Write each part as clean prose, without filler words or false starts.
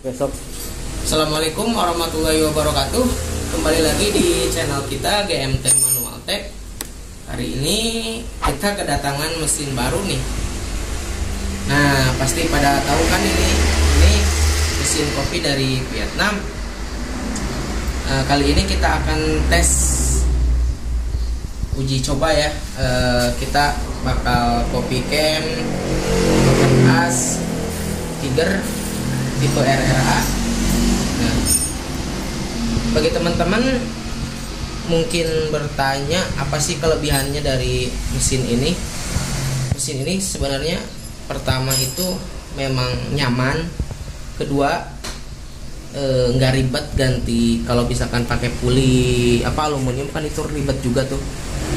besok. Assalamualaikum warahmatullahi wabarakatuh. Kembali lagi di channel kita GMT Manual Tech. Hari ini kita kedatangan mesin baru nih. Nah, pasti pada tahu kan ini mesin kopi dari Vietnam. Kali ini kita akan tes uji coba ya. Kita bakal kopi cam as Tiger tipe RRA. Nah, bagi teman-teman mungkin bertanya apa sih kelebihannya dari mesin ini. Mesin ini sebenarnya pertama itu memang nyaman, kedua nggak ribet ganti. Kalau misalkan pakai puli aluminium kan itu ribet juga tuh,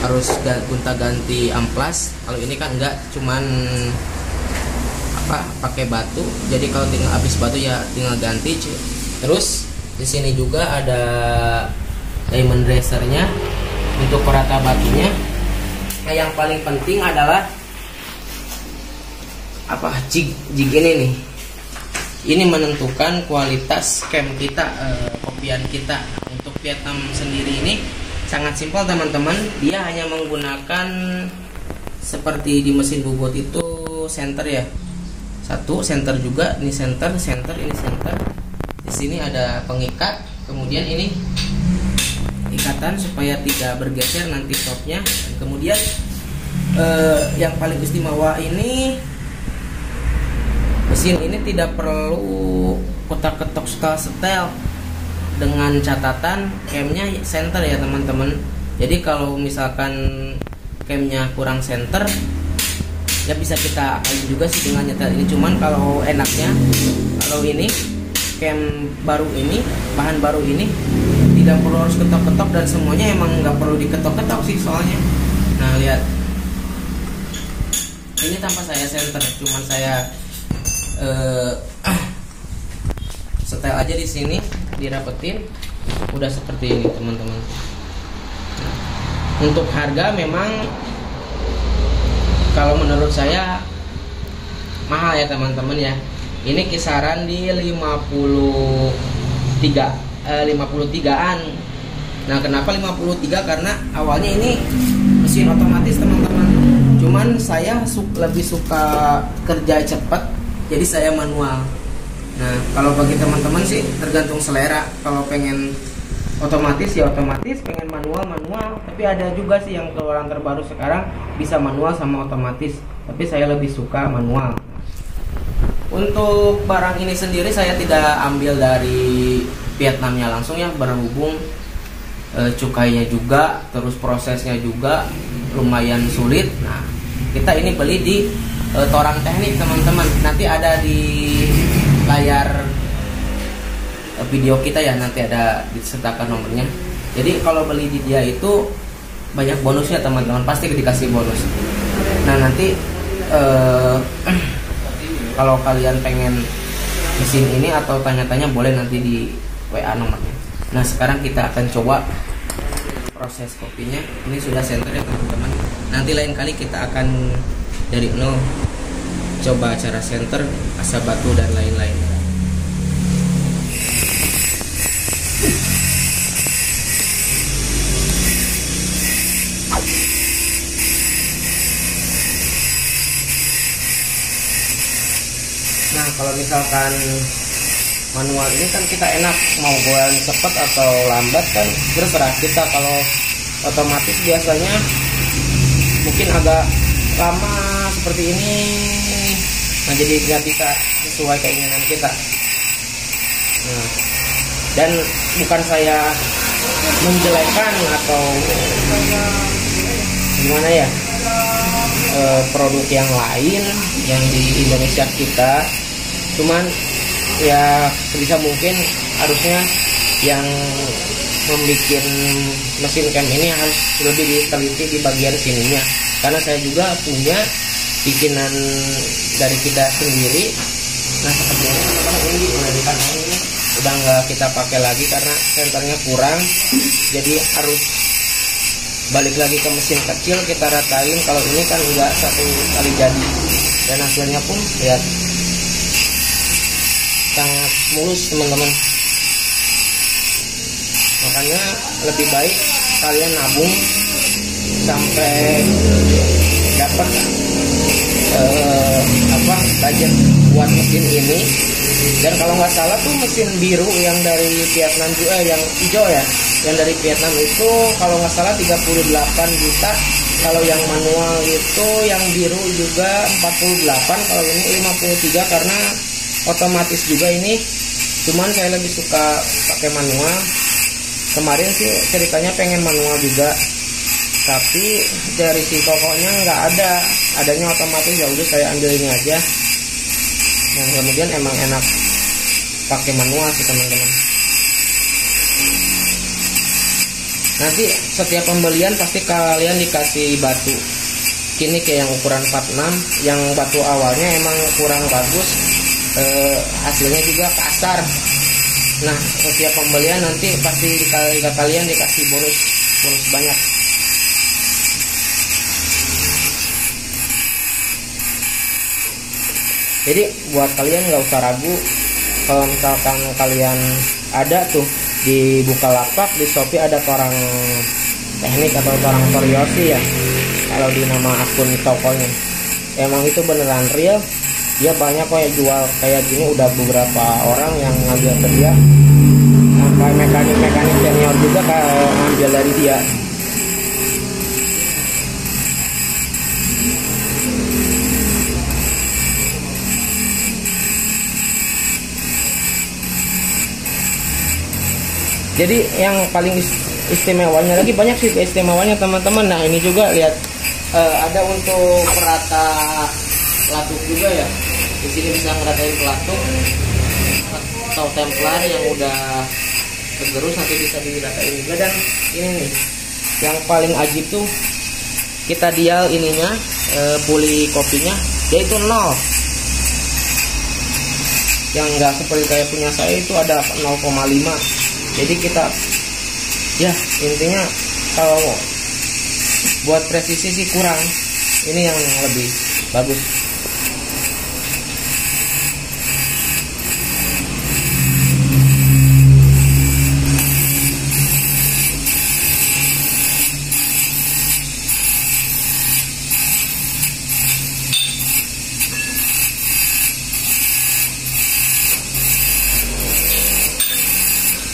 harus gonta ganti amplas. Kalau ini kan enggak, cuman pakai batu, jadi kalau tinggal habis batu ya tinggal ganti. Terus di sini juga ada diamond dressernya untuk perata batunya. Nah, yang paling penting adalah jig ini nih. Ini menentukan kualitas cam kita, kopian kita. Untuk Vietnam sendiri ini sangat simpel teman-teman. Dia hanya menggunakan seperti di mesin bubut itu center ya. Satu center juga, ini center, ini center. Di sini ada pengikat, kemudian ini ikatan supaya tidak bergeser nanti topnya. Dan kemudian yang paling istimewa ini, mesin ini tidak perlu kotak-ketok setel dengan catatan camnya center ya teman-teman. Jadi kalau misalkan camnya kurang center ya bisa kita akalin juga sih dengan nyetel ini. Cuman kalau enaknya kalau ini cam baru ini, bahan baru ini tidak perlu harus ketok-ketok, dan semuanya emang nggak perlu diketok-ketok sih soalnya. Nah lihat, ini tanpa saya center, cuman saya setel aja di sini, dirapetin, udah seperti ini teman-teman. Nah, untuk harga memang kalau menurut saya mahal ya teman-teman ya. Ini kisaran di 53-an. Nah, kenapa 53? Karena awalnya ini mesin otomatis teman-teman. Cuman saya lebih suka kerja cepat, jadi saya manual. Nah, kalau bagi teman-teman sih tergantung selera. Kalau pengen otomatis ya otomatis, pengen manual. Tapi ada juga sih yang keluaran terbaru sekarang bisa manual sama otomatis, tapi saya lebih suka manual. Untuk barang ini sendiri saya tidak ambil dari Vietnamnya langsung ya, berhubung cukainya juga, terus prosesnya juga lumayan sulit. Nah, kita ini beli di Torang Teknik teman-teman. Nanti ada di layar video kita ya, nanti ada disertakan nomornya. Jadi kalau beli di dia itu banyak bonusnya teman-teman, pasti dikasih bonus. Nah nanti kalau kalian pengen mesin ini atau tanya-tanya boleh nanti di WA nomornya. Nah sekarang kita akan coba proses kopinya. Ini sudah center ya teman-teman. Nanti lain kali kita akan dari nol coba cara center, asap batu dan lain-lain. Nah kalau misalkan manual ini kan kita enak mau goyang cepat atau lambat kan terserah kita. Kalau otomatis biasanya mungkin agak lama seperti ini. Nah jadi nggak bisa sesuai keinginan kita. Nah, dan bukan saya menjelekkan atau gimana ya, produk yang lain yang di Indonesia kita, cuman ya sebisa mungkin harusnya yang membuat mesin cam ini harus lebih diteliti di bagian sininya, karena saya juga punya bikinan dari kita sendiri. Nah seperti ini udah dikatakan ini udah nggak kita pakai lagi karena senternya kurang, jadi harus balik lagi ke mesin kecil kita ratain. Kalau ini kan enggak satu kali jadi, dan hasilnya pun lihat sangat mulus teman-teman. Makanya lebih baik kalian nabung sampai dapat budget buat mesin ini. Dan kalau nggak salah tuh mesin biru yang dari Vietnam juga, yang hijau ya, yang dari Vietnam itu kalau nggak salah 38 juta. Kalau yang manual itu yang biru juga 48, kalau ini 53 karena otomatis juga ini. Cuman saya lebih suka pakai manual. Kemarin sih ceritanya pengen manual juga, tapi dari si tokonya nggak ada, adanya otomatis. Ya udah saya ambil ini aja. Dan kemudian emang enak pakai manual sih teman-teman. Nanti setiap pembelian pasti kalian dikasih batu. Ini kayak yang ukuran 46, yang batu awalnya emang kurang bagus, hasilnya juga kasar. Nah, setiap pembelian nanti pasti kalian dikasih bonus banyak. Jadi buat kalian nggak usah ragu, kalau misalkan kalian ada tuh di Bukalapak, di Shopee ada Torang Teknik atau Torang Toriosi ya, kalau di nama akun tokonya, emang itu beneran real. Dia banyak kok yang jual kayak gini, udah beberapa orang yang ngambil ke dia, sampai mekanik senior juga ngambil dari dia. Jadi yang paling istimewanya lagi, banyak sih istimewanya teman-teman. Nah ini juga lihat, ada untuk perata pelatuk juga ya. Di sini bisa ngeratain pelatuk atau templar yang udah bergerus, nanti bisa diratain juga. Dan ini nih yang paling ajib tuh, kita dial ininya, puli kopinya, yaitu 0. Yang enggak seperti kayak punya saya itu ada 0,5. Jadi kita ya intinya kalau buat presisi sih kurang, ini yang lebih bagus.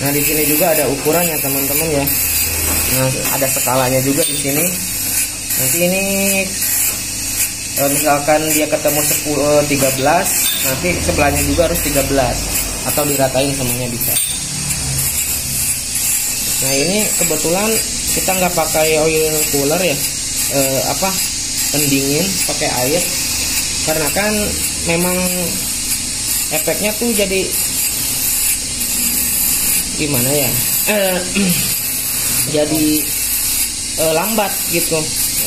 Nah di sini juga ada ukurannya teman-teman ya. Nah ada skalanya juga di sini. Nanti ini misalkan dia ketemu 13, nanti sebelahnya juga harus 13 atau diratain semuanya bisa. Nah ini kebetulan kita nggak pakai oil cooler ya, pendingin pakai air, karena kan memang efeknya tuh jadi gimana ya, jadi lambat gitu,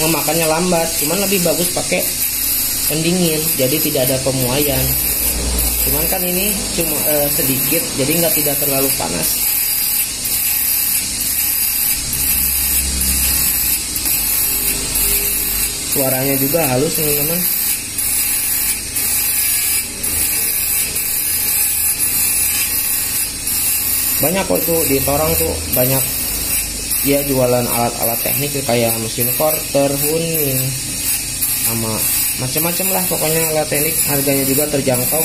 memakannya lambat. Cuman lebih bagus pakai pendingin, jadi tidak ada pemuaian. Cuman kan ini cuma sedikit, jadi tidak terlalu panas. Suaranya juga halus teman-teman. Banyak kok tuh di Torang tuh, banyak dia jualan alat-alat teknik kayak mesin quarter, huning, sama macam-macam lah pokoknya alat teknik. Harganya juga terjangkau.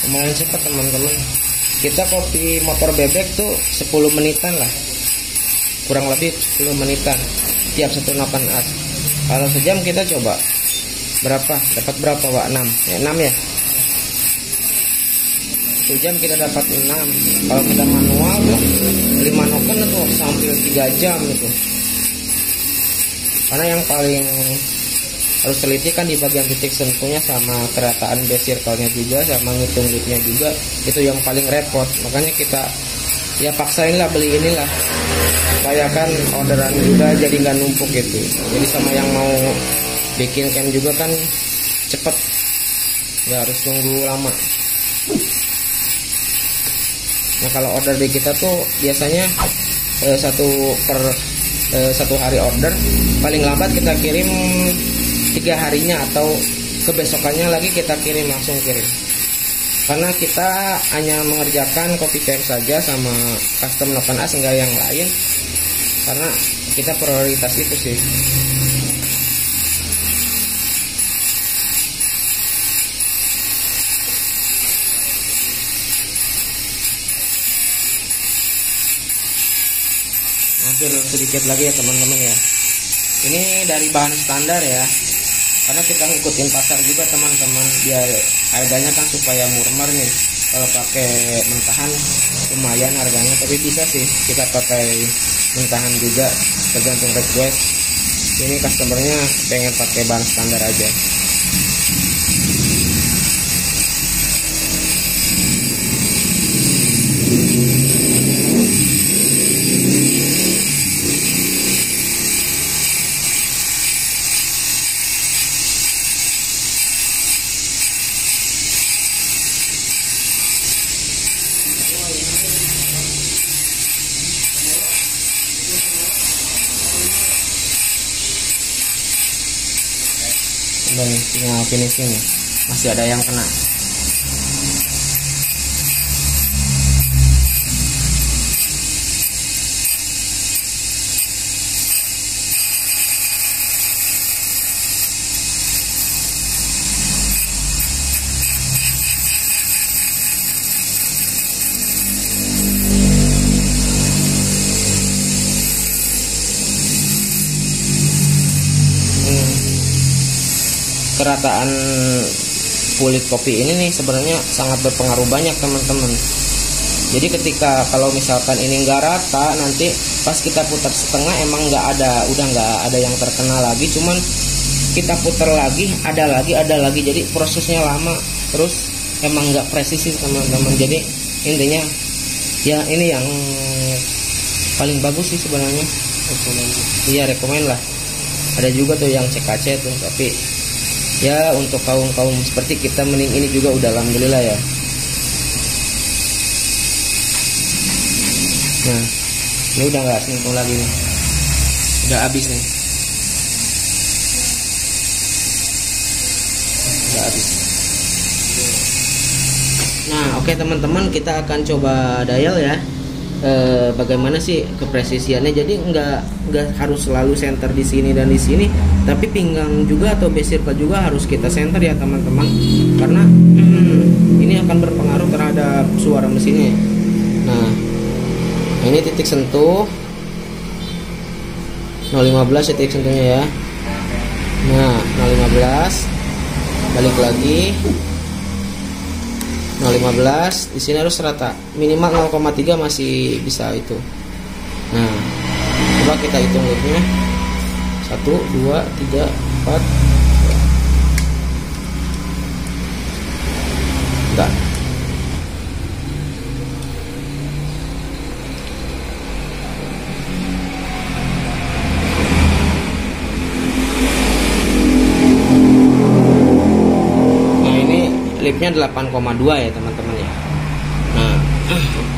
Lumayan cepat teman-teman. Kita kopi motor bebek tuh 10 menitan lah, kurang lebih 10 menitan tiap 1 8 as. Kalau sejam kita coba berapa, dapat berapa Pak? 6 ya, 1 jam kita dapat 6. Kalau kita manual tuh 5 noken itu sampai 3 jam itu. Karena yang paling harus teliti kan di bagian titik sentuhnya sama kerataan base circle-nya juga, sama ngitung lead-nya juga. Itu yang paling repot. Makanya kita ya paksain lah beli inilah, supaya kan orderan juga jadi nggak numpuk gitu. Jadi sama yang mau bikin cam juga kan cepet, nggak harus nunggu lama. Nah kalau order di kita tuh biasanya satu hari order, paling lambat kita kirim 3 harinya atau kebesokannya lagi kita kirim, langsung kirim. Karena kita hanya mengerjakan copy cam saja sama custom Noken As, enggak yang lain. Karena kita prioritas itu sih. Hampir sedikit lagi ya teman-teman ya. Ini dari bahan standar ya, karena kita ngikutin pasar juga teman-teman, biar harganya kan supaya murmer nih. Kalau pakai mentahan lumayan harganya, tapi bisa sih kita pakai mentahan juga, tergantung request. Ini customernya pengen pakai bahan standar aja. Dan tinggal finishing nih, masih ada yang kena. Kerataan kulit kopi ini nih sebenarnya sangat berpengaruh banyak teman-teman. Jadi ketika kalau misalkan ini nggak rata, nanti pas kita putar setengah emang udah nggak ada yang terkena lagi, cuman kita putar lagi, ada lagi, jadi prosesnya lama, terus emang nggak presisi teman-teman. Jadi intinya ya ini yang paling bagus sih sebenarnya. Iya, rekomen lah. Ada juga tuh yang CKC tuh, tapi ya untuk kaum seperti kita mending ini juga udah alhamdulillah ya. Nah ini udah nggak sentuh lagi nih, udah habis nih, udah habis. Nah oke teman-teman, kita akan coba dial ya. Bagaimana sih kepresisiannya? Jadi nggak harus selalu center di sini dan di sini, tapi pinggang juga atau base circle juga harus kita center ya teman-teman, karena ini akan berpengaruh terhadap suara mesinnya. Nah ini titik sentuh 015 titik sentuhnya ya. Nah 015 balik lagi 015, di sini harus rata, minimal 0,3 masih bisa itu. Nah, coba kita hitung leadnya 1, 2, 3, 4. Enggak. Lipnya 8,2 ya teman-teman ya. Nah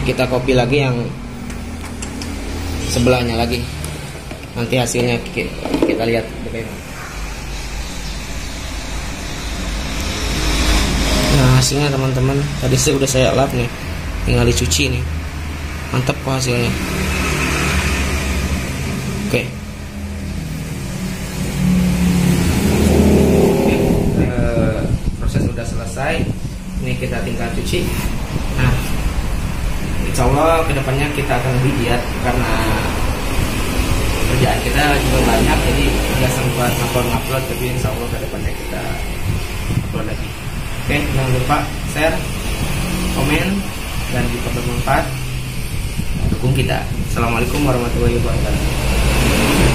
kita copy lagi yang sebelahnya lagi, nanti hasilnya kita lihat bagaimana. Nah hasilnya teman-teman, tadi udah saya lap nih, tinggal dicuci nih, mantap kok hasilnya. Oke. Selesai, ini kita tinggal cuci. Nah insya Allah kedepannya kita akan lebih giat, karena kerjaan kita juga banyak, jadi nggak sempat upload, tapi insya Allah kedepannya kita upload lagi. Oke, jangan lupa share, komen, dan jika bermanfaat dukung kita. Assalamualaikum warahmatullahi wabarakatuh.